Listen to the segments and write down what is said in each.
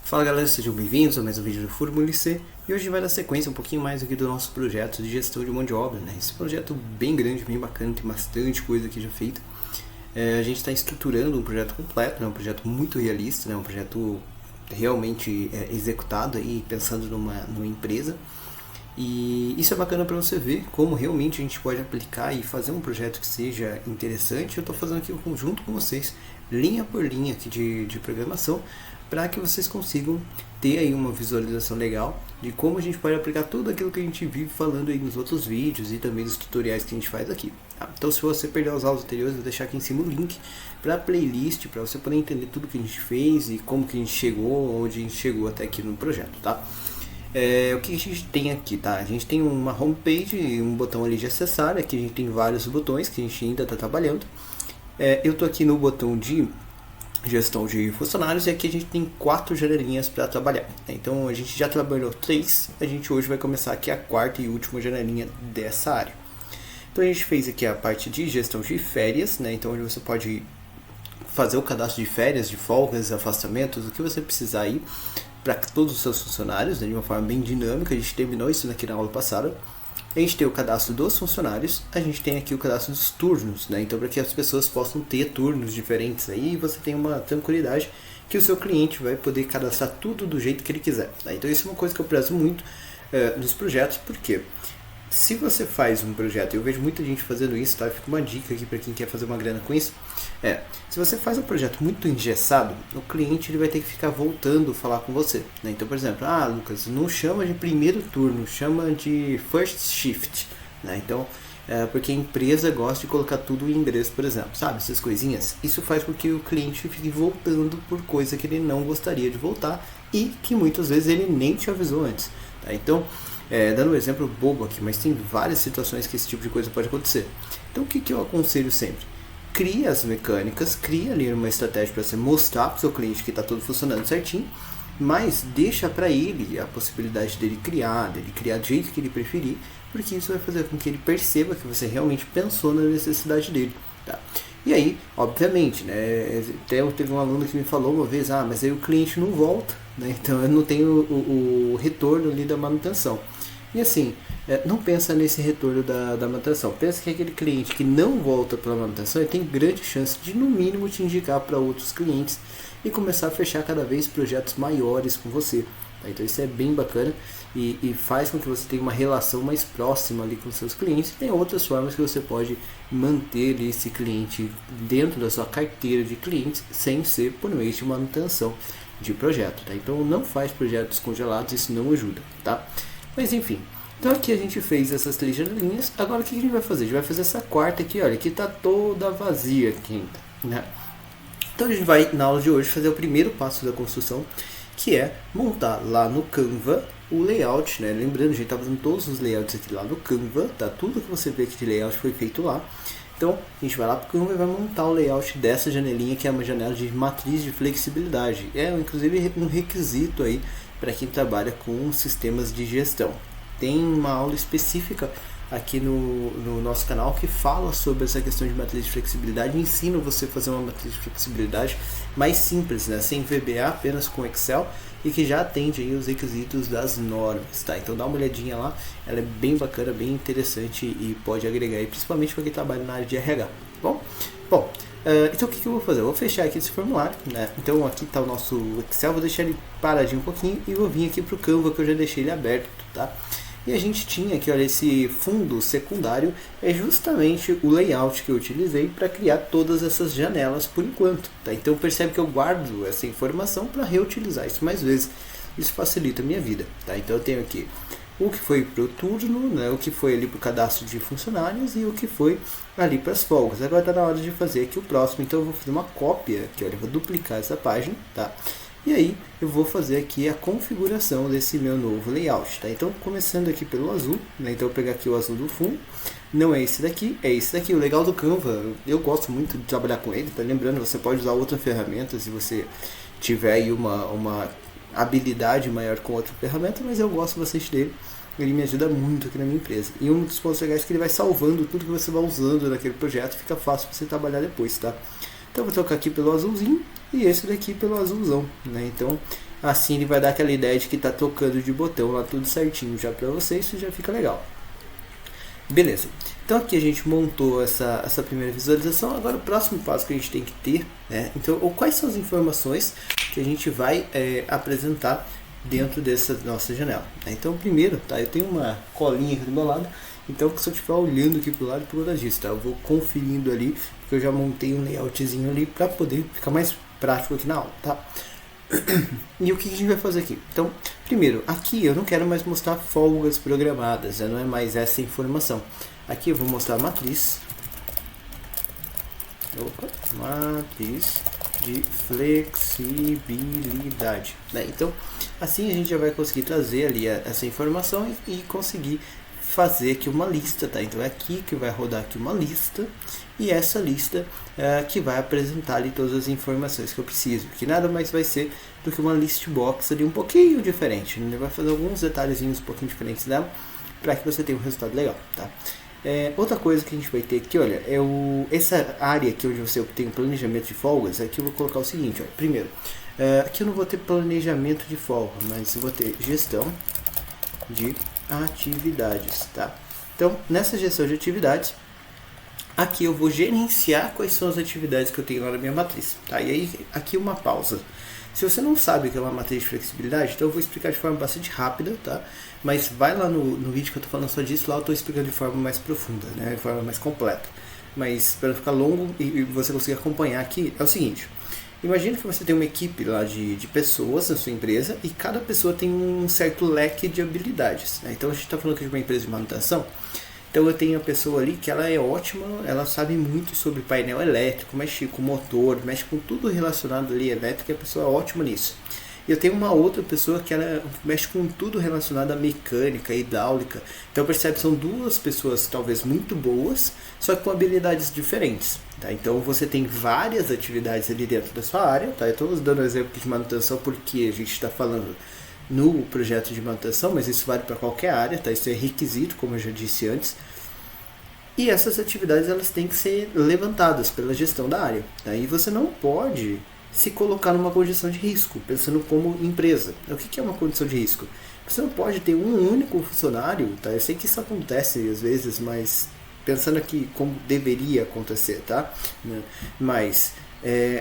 Fala galera, sejam bem-vindos a mais um vídeo do Fórmula C. E hoje vai dar sequência um pouquinho mais aqui do nosso projeto de gestão de mão de obra, né? Esse projeto bem grande, bem bacana, tem bastante coisa aqui já feita. A gente está estruturando um projeto completo, né? Um projeto muito realista, né? Um projeto realmente executado aí, pensando numa empresa. E isso é bacana para você ver como realmente a gente pode aplicar e fazer um projeto que seja interessante. Eu estou fazendo aqui junto com vocês, linha por linha aqui de programação, para que vocês consigam ter aí uma visualização legal de como a gente pode aplicar tudo aquilo que a gente vive falando aí nos outros vídeos e também nos tutoriais que a gente faz aqui. Tá? Então, se você perdeu os aulas anteriores, eu vou deixar aqui em cima o link para a playlist, para você poder entender tudo que a gente fez e como que a gente chegou, onde a gente chegou até aqui no projeto, tá? O que a gente tem aqui, tá? A gente tem uma homepage, um botão ali de acessar, aqui a gente tem vários botões que a gente ainda está trabalhando. Eu estou aqui no botão de gestão de funcionários e aqui a gente tem 4 janelinhas para trabalhar. Então a gente já trabalhou 3, a gente hoje vai começar aqui a 4ª e última janelinha dessa área. Então a gente fez aqui a parte de gestão de férias, né? Então onde você pode fazer o cadastro de férias, de folgas, afastamentos, o que você precisar aí para todos os seus funcionários, né? De uma forma bem dinâmica. A gente terminou isso aqui na aula passada. A gente tem o cadastro dos funcionários, a gente tem aqui o cadastro dos turnos, né? Então para que as pessoas possam ter turnos diferentes aí, você tem uma tranquilidade que o seu cliente vai poder cadastrar tudo do jeito que ele quiser, tá? Então isso é uma coisa que eu prezo muito nos projetos, porque se você faz um projeto, eu vejo muita gente fazendo isso, tá? Fica uma dica aqui para quem quer fazer uma grana com isso, se você faz um projeto muito engessado, o cliente ele vai ter que ficar voltando a falar com você, né? Então, por exemplo, Lucas, não chama de primeiro turno, chama de first shift, né? Então, porque a empresa gosta de colocar tudo em inglês, por exemplo, sabe? Essas coisinhas, isso faz com que o cliente fique voltando por coisa que ele não gostaria de voltar e que muitas vezes ele nem te avisou antes, tá? Então, dando um exemplo bobo aqui, mas tem várias situações que esse tipo de coisa pode acontecer. Então, o que eu aconselho sempre? Cria as mecânicas, cria ali uma estratégia para você mostrar para o seu cliente que está tudo funcionando certinho, mas deixa para ele a possibilidade dele criar do jeito que ele preferir, porque isso vai fazer com que ele perceba que você realmente pensou na necessidade dele, tá? E aí, obviamente, né, até teve um aluno que me falou uma vez, mas aí o cliente não volta, né, então eu não tenho o retorno ali da manutenção. E assim, não pensa nesse retorno da manutenção. Pensa que aquele cliente que não volta para a manutenção, ele tem grande chance de, no mínimo, te indicar para outros clientes e começar a fechar cada vez projetos maiores com você. Tá? Então isso é bem bacana e faz com que você tenha uma relação mais próxima ali com seus clientes. Tem outras formas que você pode manter esse cliente dentro da sua carteira de clientes sem ser por meio de manutenção de projeto. Tá? Então não faz projetos congelados, isso não ajuda, tá? Mas enfim, então aqui a gente fez essas 3 janelinhas. Agora o que a gente vai fazer? A gente vai fazer essa 4ª aqui, olha, que está toda vazia aqui, né? Então a gente vai, na aula de hoje, fazer o primeiro passo da construção, que é montar lá no Canva o layout, né? Lembrando, a gente está fazendo todos os layouts aqui lá no Canva, tá? Tudo que você vê aqui de layout foi feito lá. Então a gente vai lá para o Canva e vai montar o layout dessa janelinha, que é uma janela de matriz de flexibilidade. Inclusive um requisito aí para quem trabalha com sistemas de gestão. Tem uma aula específica aqui no nosso canal que fala sobre essa questão de matriz de flexibilidade e ensina você a fazer uma matriz de flexibilidade mais simples, né? Sem VBA, apenas com Excel, e que já atende aí os requisitos das normas, tá? Então dá uma olhadinha lá, ela é bem bacana, bem interessante e pode agregar aí, principalmente para quem trabalha na área de RH, bom? Então o que eu vou fazer? Eu vou fechar aqui esse formulário, né? Então aqui está o nosso Excel, vou deixar ele paradinho um pouquinho e vou vir aqui para o Canva, que eu já deixei ele aberto, tá? E a gente tinha aqui, olha, esse fundo secundário é justamente o layout que eu utilizei para criar todas essas janelas por enquanto, tá? Então percebe que eu guardo essa informação para reutilizar isso mais vezes. Isso facilita a minha vida, tá? Então eu tenho aqui o que foi para o turno, né, o que foi ali para o cadastro de funcionários e o que foi ali para as folgas. Agora está na hora de fazer aqui o próximo, então eu vou fazer uma cópia aqui, olha, eu vou duplicar essa página, tá? E aí eu vou fazer aqui a configuração desse meu novo layout, tá? Então começando aqui pelo azul, né? Então eu vou pegar aqui o azul do fundo, não é esse daqui, é esse daqui. O legal do Canva, eu gosto muito de trabalhar com ele, tá? Lembrando, você pode usar outra ferramenta se você tiver aí uma habilidade maior com outra ferramenta, mas eu gosto bastante dele, ele me ajuda muito aqui na minha empresa. E um dos pontos legais é que ele vai salvando tudo que você vai usando naquele projeto, fica fácil para você trabalhar depois, tá? Então eu vou trocar aqui pelo azulzinho e esse daqui pelo azulzão, né? Então assim ele vai dar aquela ideia de que está tocando de botão lá tudo certinho já para você, isso já fica legal. Beleza, então aqui a gente montou essa primeira visualização. Agora o próximo passo que a gente tem que ter, né? Então, quais são as informações que a gente vai apresentar dentro dessa nossa janela, né? Então primeiro, tá, eu tenho uma colinha aqui do meu lado, então se eu estiver olhando aqui pro lado, por conta disso, tá, eu vou conferindo ali, porque eu já montei um layoutzinho ali para poder ficar mais prático aqui na aula, tá? E o que a gente vai fazer aqui? Então, primeiro, aqui eu não quero mais mostrar folgas programadas, não é mais essa informação. Aqui eu vou mostrar a matriz. Matriz de flexibilidade, né? Então, assim a gente já vai conseguir trazer ali essa informação e conseguir fazer aqui uma lista, tá? Então é aqui que vai rodar aqui uma lista, e essa lista que vai apresentar ali todas as informações que eu preciso, que nada mais vai ser do que uma list box ali um pouquinho diferente, né? Ele vai fazer alguns detalhezinhos um pouquinho diferentes dela, para que você tenha um resultado legal, tá? Outra coisa que a gente vai ter aqui, olha, essa área aqui onde você tem o planejamento de folgas, aqui eu vou colocar o seguinte, olha, primeiro, aqui eu não vou ter planejamento de folga, mas eu vou ter gestão de atividades, tá? Então, nessa gestão de atividades, aqui eu vou gerenciar quais são as atividades que eu tenho lá na minha matriz, tá? E aí, aqui uma pausa. Se você não sabe o que é uma matriz de flexibilidade, então eu vou explicar de forma bastante rápida, tá? Mas vai lá no vídeo que eu tô falando só disso, lá eu tô explicando de forma mais profunda, né? De forma mais completa. Mas para não ficar longo e você conseguir acompanhar aqui, é o seguinte. Imagina que você tem uma equipe lá de pessoas na sua empresa e cada pessoa tem um certo leque de habilidades, né? Então a gente está falando aqui de uma empresa de manutenção. Então eu tenho a pessoa ali que ela é ótima, ela sabe muito sobre painel elétrico, mexe com motor, mexe com tudo relacionado ali elétrico, e a pessoa é ótima nisso. E eu tenho uma outra pessoa que ela mexe com tudo relacionado à mecânica, hidráulica. Então percebe, são duas pessoas talvez muito boas, só que com habilidades diferentes, tá? Então você tem várias atividades ali dentro da sua área, tá? Eu estou dando um exemplo de manutenção porque a gente está falando no projeto de manutenção, mas isso vale para qualquer área, tá? Isso é requisito, como eu já disse antes. E essas atividades elas têm que ser levantadas pela gestão da área, tá? E você não pode se colocar numa condição de risco, pensando como empresa. O que é uma condição de risco? Você não pode ter um único funcionário, tá? Eu sei que isso acontece às vezes, mas pensando aqui como deveria acontecer, tá? Mas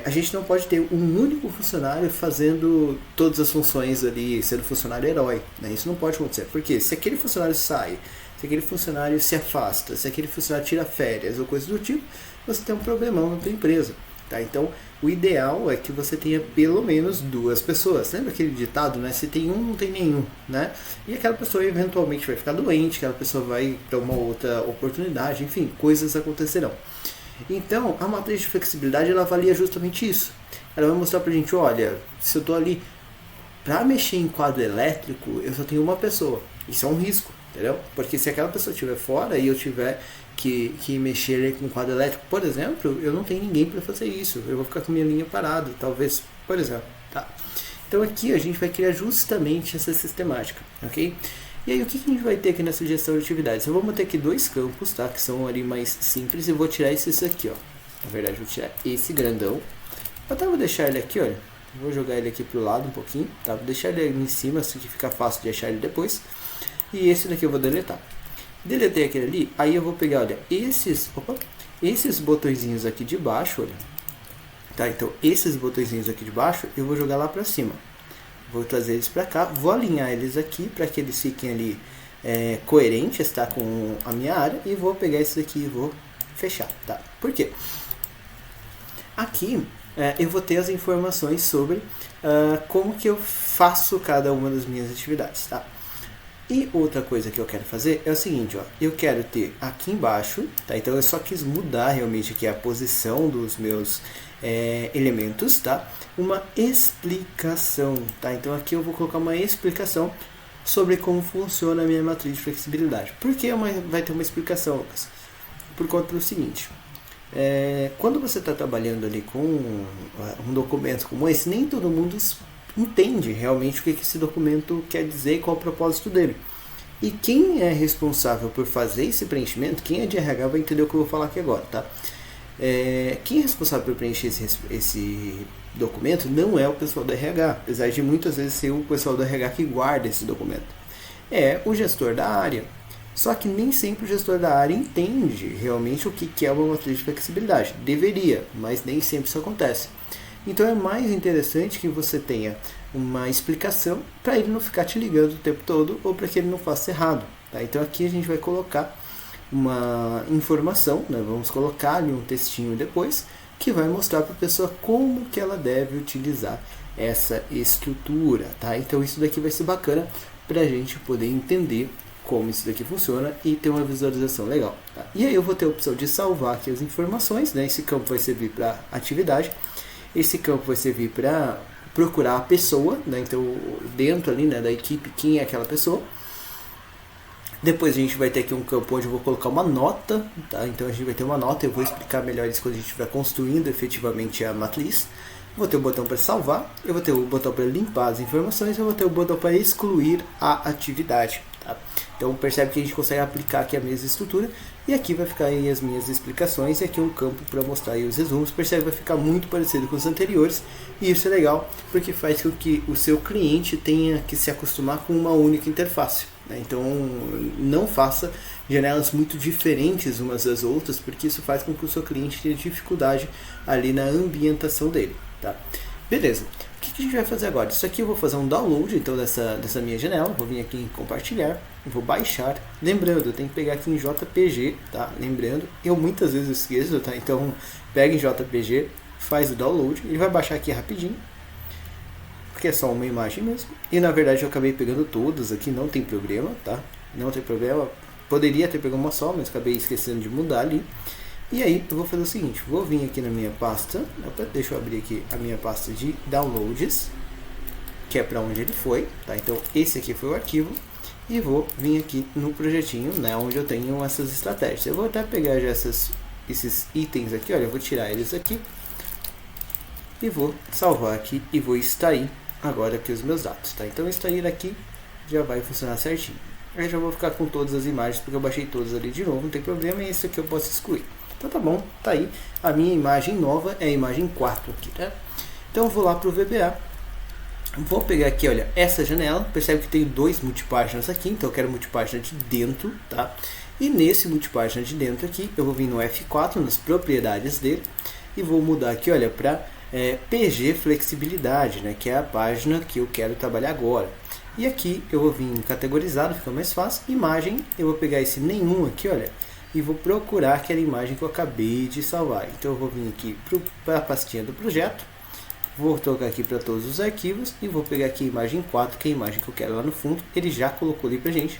a gente não pode ter um único funcionário fazendo todas as funções ali, sendo funcionário herói, né? Isso não pode acontecer, porque se aquele funcionário sai, se aquele funcionário se afasta, se aquele funcionário tira férias ou coisa do tipo, você tem um problemão na sua empresa, tá? Então, o ideal é que você tenha pelo menos duas pessoas. Lembra aquele ditado, né? Se tem um, não tem nenhum, né? E aquela pessoa eventualmente vai ficar doente, aquela pessoa vai ter uma outra oportunidade, enfim, coisas acontecerão. Então, a matriz de flexibilidade ela avalia justamente isso. Ela vai mostrar pra gente, olha, se eu tô ali para mexer em quadro elétrico, eu só tenho uma pessoa. Isso é um risco, entendeu? Porque se aquela pessoa estiver fora e eu tiver que mexer com quadro elétrico, por exemplo, eu não tenho ninguém para fazer isso. Eu vou ficar com minha linha parada, talvez, por exemplo, tá? Então aqui a gente vai criar justamente essa sistemática, ok? E aí o que a gente vai ter aqui nessa gestão de atividades? Eu vou manter aqui dois campos, tá? Que são ali mais simples, e vou tirar esse aqui, ó. Na verdade, eu vou tirar esse grandão. Eu até vou deixar ele aqui, olha. Vou jogar ele aqui pro lado um pouquinho, tá? Vou deixar ele em cima, assim que fica fácil de achar ele depois. E esse daqui eu vou deletar. Deletei aquele ali, aí eu vou pegar, olha, esses botõezinhos aqui de baixo, olha. Tá, então esses botõezinhos aqui de baixo eu vou jogar lá pra cima. Vou trazer eles pra cá, vou alinhar eles aqui para que eles fiquem ali coerentes, tá, com a minha área. E vou pegar esse daqui e vou fechar, tá? Por quê? Aqui eu vou ter as informações sobre como que eu faço cada uma das minhas atividades, tá? E outra coisa que eu quero fazer é o seguinte, ó, eu quero ter aqui embaixo, tá? Então eu só quis mudar realmente aqui a posição dos meus elementos, tá? Uma explicação, tá? Então aqui eu vou colocar uma explicação sobre como funciona a minha matriz de flexibilidade. Por que vai ter uma explicação, Lucas? Por conta do seguinte, quando você está trabalhando ali com um documento como esse, nem todo mundo entende realmente o que esse documento quer dizer e qual é o propósito dele. E quem é responsável por fazer esse preenchimento, quem é de RH vai entender o que eu vou falar aqui agora, tá? Quem é responsável por preencher documento não é o pessoal do RH, apesar de muitas vezes ser o pessoal do RH que guarda esse documento. É o gestor da área. Só que nem sempre o gestor da área entende realmente o que é uma matriz de flexibilidade. Deveria, mas nem sempre isso acontece. Então é mais interessante que você tenha uma explicação para ele não ficar te ligando o tempo todo ou para que ele não faça errado. Tá? Então aqui a gente vai colocar uma informação, né? Vamos colocar ali um textinho depois que vai mostrar para a pessoa como que ela deve utilizar essa estrutura. Tá? Então isso daqui vai ser bacana para a gente poder entender como isso daqui funciona e ter uma visualização legal. Tá? E aí eu vou ter a opção de salvar aqui as informações, né? Esse campo vai servir para atividade, esse campo vai servir para procurar a pessoa, né? Então dentro ali, né, da equipe, quem é aquela pessoa. Depois a gente vai ter aqui um campo onde eu vou colocar uma nota, tá? Então a gente vai ter uma nota, eu vou explicar melhor isso quando a gente estiver construindo efetivamente a matriz. Vou ter o botão para salvar, eu vou ter o botão para limpar as informações, eu vou ter o botão para excluir a atividade. Tá? Então percebe que a gente consegue aplicar aqui a mesma estrutura e aqui vai ficar aí as minhas explicações e aqui um campo para mostrar aí os resumos. Percebe que vai ficar muito parecido com os anteriores e isso é legal porque faz com que o seu cliente tenha que se acostumar com uma única interface. Né? Então não faça janelas muito diferentes umas das outras porque isso faz com que o seu cliente tenha dificuldade ali na ambientação dele. Tá? Beleza. O que a gente vai fazer agora? Isso aqui eu vou fazer um download então dessa minha janela, vou vir aqui em compartilhar, vou baixar, lembrando, eu tenho que pegar aqui em JPG, tá? Lembrando, eu muitas vezes esqueço, tá? Então pega em JPG, faz o download, ele vai baixar aqui rapidinho, porque é só uma imagem mesmo, e na verdade eu acabei pegando todas aqui, não tem problema, tá? Não tem problema, poderia ter pegado uma só, mas acabei esquecendo de mudar ali. E aí eu vou fazer o seguinte, vou vir aqui na minha pasta, deixa eu abrir aqui a minha pasta de downloads, que é para onde ele foi, tá? Então esse aqui foi o arquivo, e vou vir aqui no projetinho, né, onde eu tenho essas estratégias. Eu vou até pegar já esses itens aqui, olha, eu vou tirar eles aqui, e vou salvar aqui, e vou extrair agora aqui os meus dados, tá? Então extrair aqui já vai funcionar certinho. Aí já vou ficar com todas as imagens, porque eu baixei todas ali de novo, não tem problema, e esse aqui eu posso excluir. Então tá bom, tá aí. A minha imagem nova é a imagem 4 aqui, tá? Então eu vou lá para o VBA. Vou pegar aqui, olha, essa janela. Percebe que tem 2 multipáginas aqui, então eu quero multipágina de dentro, tá? E nesse multipágina de dentro aqui, eu vou vir no F4, nas propriedades dele, e vou mudar aqui, olha, para PG Flexibilidade, né? Que é a página que eu quero trabalhar agora. E aqui eu vou vir em categorizado, fica mais fácil. Imagem, eu vou pegar esse nenhum aqui, olha, e vou procurar aquela imagem que eu acabei de salvar. Então eu vou vir aqui para a pastinha do projeto, vou tocar aqui para todos os arquivos e vou pegar aqui a imagem 4, que é a imagem que eu quero lá no fundo. Ele já colocou ali pra gente,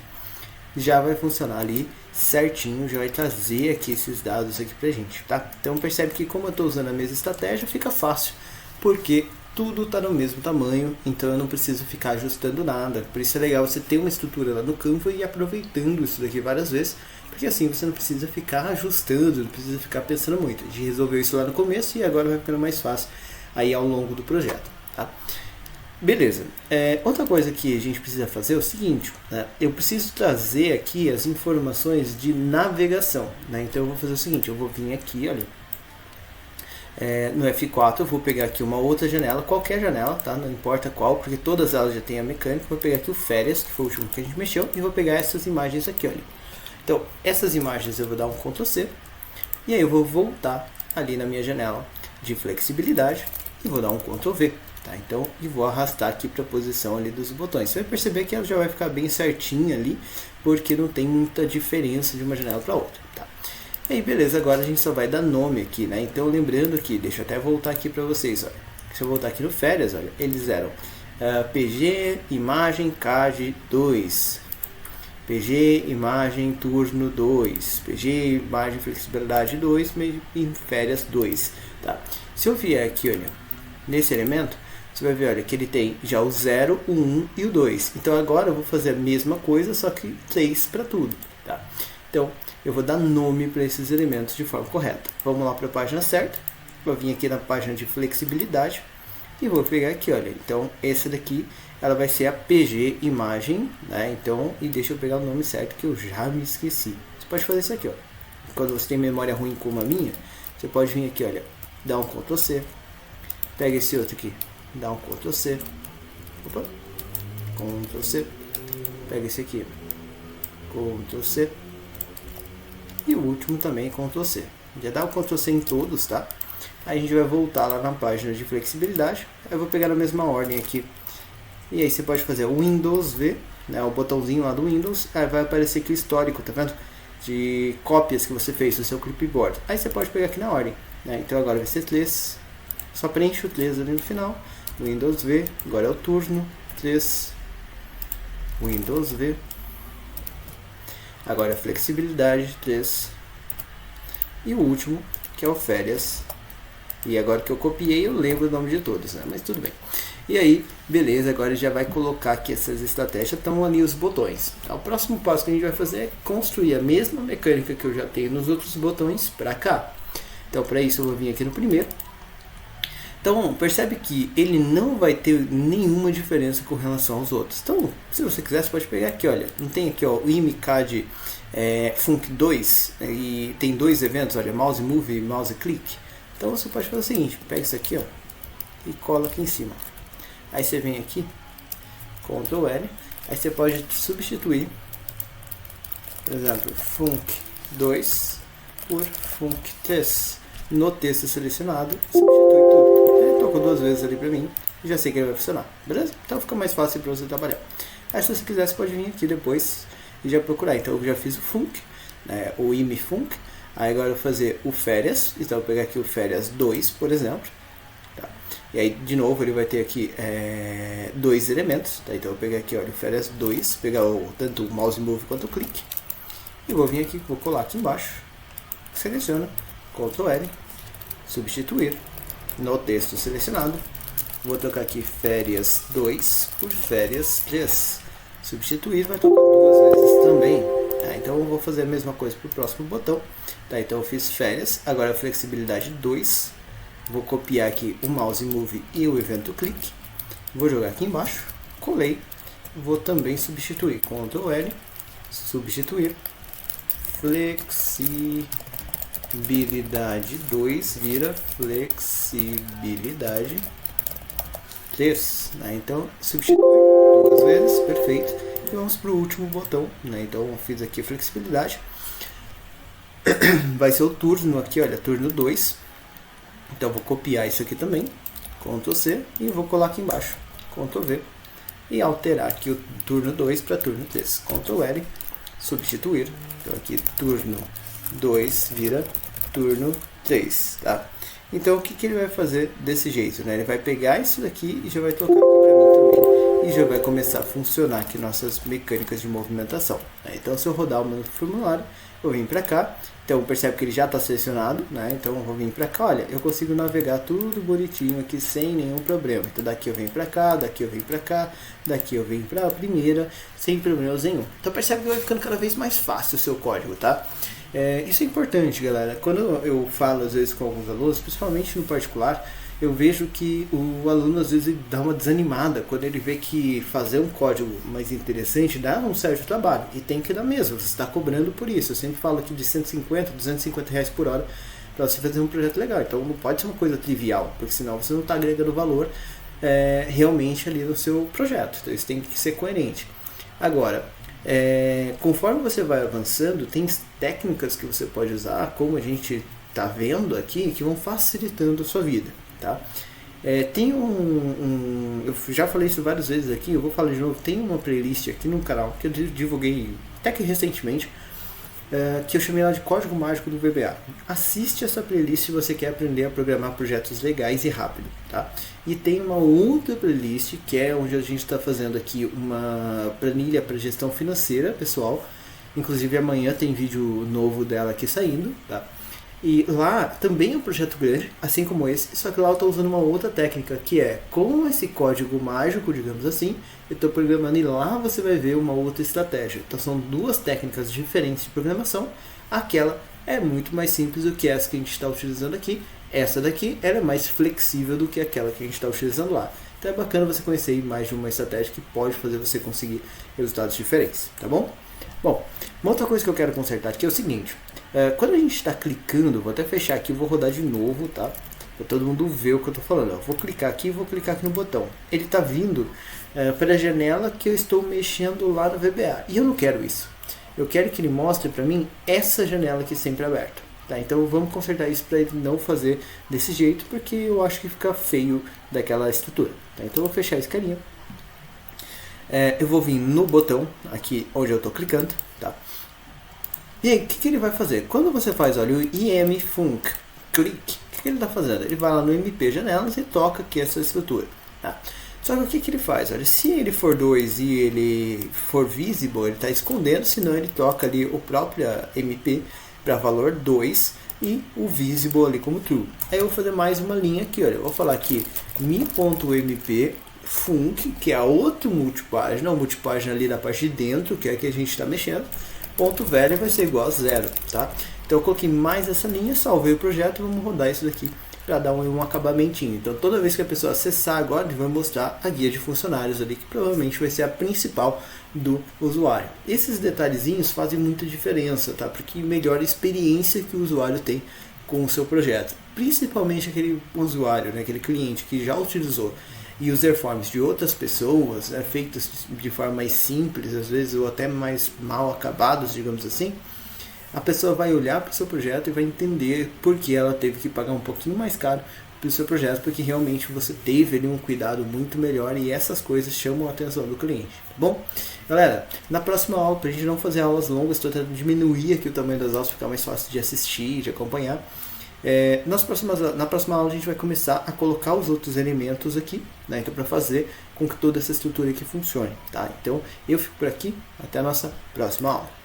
já vai funcionar ali certinho, já vai trazer aqui esses dados aqui pra gente, tá? Então percebe que como eu estou usando a mesma estratégia, fica fácil, porque tudo está no mesmo tamanho, então eu não preciso ficar ajustando nada. Por isso é legal você ter uma estrutura lá no Canva e ir aproveitando isso daqui várias vezes, porque assim você não precisa ficar ajustando, não precisa ficar pensando muito. A gente resolveu isso lá no começo e agora vai ficando mais fácil aí ao longo do projeto, tá? Beleza. Outra coisa que a gente precisa fazer é o seguinte, né? Eu preciso trazer aqui as informações de navegação, né? Então eu vou fazer o seguinte, eu vou vir aqui, olha, no F4 eu vou pegar aqui uma outra janela, qualquer janela, tá? Não importa qual, porque todas elas já têm a mecânica. Vou pegar aqui o férias, que foi o último que a gente mexeu, e vou pegar essas imagens aqui, olha. Então, essas imagens eu vou dar um Ctrl C, e aí eu vou voltar ali na minha janela de flexibilidade, e vou dar um Ctrl V, tá? Então, e vou arrastar aqui para a posição ali dos botões. Você vai perceber que ela já vai ficar bem certinha ali, porque não tem muita diferença de uma janela para outra, tá? E aí, beleza, agora a gente só vai dar nome aqui, né? Então, lembrando aqui, deixa eu até voltar aqui para vocês, olha. Se eu voltar aqui no férias, olha, eles eram PG, imagem, CAD 2, PG, imagem, turno 2, PG, imagem, flexibilidade 2, e férias 2, tá? Se eu vier aqui, olha, nesse elemento, você vai ver, olha, que ele tem já o 0, o 1 e o 2. Então, agora eu vou fazer a mesma coisa, só que 3 para tudo, tá? Então, eu vou dar nome para esses elementos de forma correta. Vamos lá para a página certa. Vou vir aqui na página de flexibilidade e vou pegar aqui, olha. Então, essa daqui, ela vai ser a PG imagem, né? Então, e deixa eu pegar o nome certo que eu já me esqueci. Você pode fazer isso aqui, ó. Quando você tem memória ruim como a minha, você pode vir aqui, olha, dar um Ctrl C, Pega esse outro aqui, dá um Ctrl C, opa, Ctrl C, pega esse aqui, Ctrl C, e o último também Ctrl C. Já dá o Ctrl C em todos, tá? Aí a gente vai voltar lá na página de flexibilidade, eu vou pegar na mesma ordem aqui, e aí você pode fazer o Windows V, né, o botãozinho lá do Windows, aí vai aparecer aqui o histórico, tá vendo? De cópias que você fez no seu clipboard. Aí você pode pegar aqui na ordem, né? Então agora vai ser 3, só preenche o 3 ali no final, Windows V, agora é o turno, 3, Windows V, agora é flexibilidade, 3, e o último, que é o férias, e agora que eu copiei eu lembro o nome de todos, né? Mas tudo bem. E aí, beleza, agora já vai colocar aqui essas estratégias, estão ali os botões. O próximo passo que a gente vai fazer é construir a mesma mecânica que eu já tenho nos outros botões para cá. Então, para isso eu vou vir aqui no primeiro. Então, percebe que ele não vai ter nenhuma diferença com relação aos outros. Então, se você quiser, você pode pegar aqui, olha, não tem aqui ó, o IMCAD Func 2, e tem dois eventos, olha, Mouse Move e Mouse Click. Então você pode fazer o seguinte, pega isso aqui ó, e cola aqui em cima. Aí você vem aqui, Ctrl L, aí você pode substituir, por exemplo, Func 2 por Func 3. No texto selecionado, substitui tudo. Ele tocou duas vezes ali pra mim, e já sei que ele vai funcionar, beleza? Então fica mais fácil para você trabalhar. Aí se você quiser, você pode vir aqui depois e já procurar. Então eu já fiz o Func, né, o IMFunc. Aí agora eu vou fazer o férias, então eu vou pegar aqui o férias 2, por exemplo. Tá? E aí de novo ele vai ter aqui dois elementos. Tá? Então eu vou pegar aqui, olha, o férias 2, pegar tanto o mouse move quanto o clique. E vou vir aqui, vou colar aqui embaixo, seleciona, Ctrl L, substituir, no texto selecionado. Vou tocar aqui férias 2 por férias 3. Substituir, vai tocar duas vezes também. Tá, então eu vou fazer a mesma coisa para o próximo botão. Tá, então eu fiz férias, agora flexibilidade 2. Vou copiar aqui o mouse move e o evento click. Vou jogar aqui embaixo, colei. Vou também substituir, Ctrl L, substituir, flexibilidade 2 vira flexibilidade 3. Né? Então substitui duas vezes, perfeito. E vamos para o último botão, né? Então eu fiz aqui a flexibilidade, vai ser o turno aqui, olha, turno 2. Então eu vou copiar isso aqui também, Ctrl C, e vou colar aqui embaixo, Ctrl V, e alterar aqui o turno 2 para turno 3, Ctrl L, substituir, então aqui turno 2 vira turno 3, tá? Então o que ele vai fazer desse jeito, né? Ele vai pegar isso daqui e já vai tocar aqui para mim também. E já vai começar a funcionar aqui nossas mecânicas de movimentação. Né? Então se eu rodar o meu formulário, eu vim para cá. Então percebe que ele já está selecionado, né? Então eu vou vir para cá, olha, eu consigo navegar tudo bonitinho aqui sem nenhum problema. Então daqui eu venho para cá, daqui eu venho para cá, daqui eu venho para a primeira, sem problemas nenhum. Então percebe que vai ficando cada vez mais fácil o seu código, tá? Isso é importante, galera. Quando eu falo às vezes com alguns alunos, principalmente no particular, eu vejo que o aluno às vezes dá uma desanimada quando ele vê que fazer um código mais interessante dá um certo trabalho, e tem que dar mesmo, você está cobrando por isso. Eu sempre falo aqui de 150, 250 reais por hora para você fazer um projeto legal, então não pode ser uma coisa trivial, porque senão você não está agregando valor realmente ali no seu projeto, então isso tem que ser coerente. Agora, conforme você vai avançando, tem técnicas que você pode usar, como a gente está vendo aqui, que vão facilitando a sua vida. Tá? Tem eu já falei isso várias vezes aqui, eu vou falar de novo. Tem uma playlist aqui no canal que eu divulguei até que recentemente, que eu chamei ela de Código Mágico do VBA. Assiste essa playlist se você quer aprender a programar projetos legais e rápido, tá? E tem uma outra playlist que é onde a gente está fazendo aqui uma planilha para gestão financeira pessoal. Inclusive amanhã tem vídeo novo dela aqui saindo, tá? E lá também é um projeto grande, assim como esse, só que lá eu estou usando uma outra técnica, que é com esse código mágico, digamos assim, eu estou programando, e lá você vai ver uma outra estratégia. Então são duas técnicas diferentes de programação. Aquela é muito mais simples do que essa que a gente está utilizando aqui. Essa daqui ela é mais flexível do que aquela que a gente está utilizando lá. Então é bacana você conhecer mais de uma estratégia que pode fazer você conseguir resultados diferentes, tá bom? Bom, uma outra coisa que eu quero consertar aqui é o seguinte. Quando a gente está clicando, vou até fechar aqui, vou rodar de novo, tá? para todo mundo ver o que eu estou falando. Eu vou clicar aqui e vou clicar aqui no botão. Ele está vindo para a janela que eu estou mexendo lá no VBA. E eu não quero isso. Eu quero que ele mostre para mim essa janela aqui sempre aberta. Tá? Então vamos consertar isso para ele não fazer desse jeito, porque eu acho que fica feio daquela estrutura. Tá? Então eu vou fechar esse carinha. Eu vou vir no botão aqui onde eu estou clicando. Tá? E aí, o que ele vai fazer? Quando você faz, olha, o IMFunc click, o que ele está fazendo? Ele vai lá no MP Janelas e toca aqui essa estrutura. Tá? Só que o que ele faz? Olha, se ele for 2 e ele for visible, ele está escondendo, senão ele toca ali o próprio MP para valor 2 e o visible ali como true. Aí eu vou fazer mais uma linha aqui, olha, eu vou falar aqui mi.mp func, que é a outra multipágina, a multipágina ali da parte de dentro, que é a que a gente está mexendo, ponto velho vai ser igual a 0, tá? Então eu coloquei mais essa linha, salvei o projeto e vamos rodar isso daqui para dar um acabamentinho. Então toda vez que a pessoa acessar agora, ele vai mostrar a guia de funcionários ali, que provavelmente vai ser a principal do usuário. Esses detalhezinhos fazem muita diferença, tá? Porque melhora a experiência que o usuário tem com o seu projeto. Principalmente aquele usuário, né? Aquele cliente que já utilizou user forms de outras pessoas, né? Feitas de forma mais simples, às vezes, ou até mais mal acabados, digamos assim. A pessoa vai olhar para o seu projeto e vai entender por que ela teve que pagar um pouquinho mais caro para o seu projeto, porque realmente você teve ali um cuidado muito melhor e essas coisas chamam a atenção do cliente. Tá bom? Galera, na próxima aula, para a gente não fazer aulas longas, estou tentando diminuir aqui o tamanho das aulas para ficar mais fácil de assistir, de acompanhar. Na próxima aula a gente vai começar a colocar os outros elementos aqui, né? Então, para fazer com que toda essa estrutura aqui funcione. Tá? Então eu fico por aqui, até a nossa próxima aula.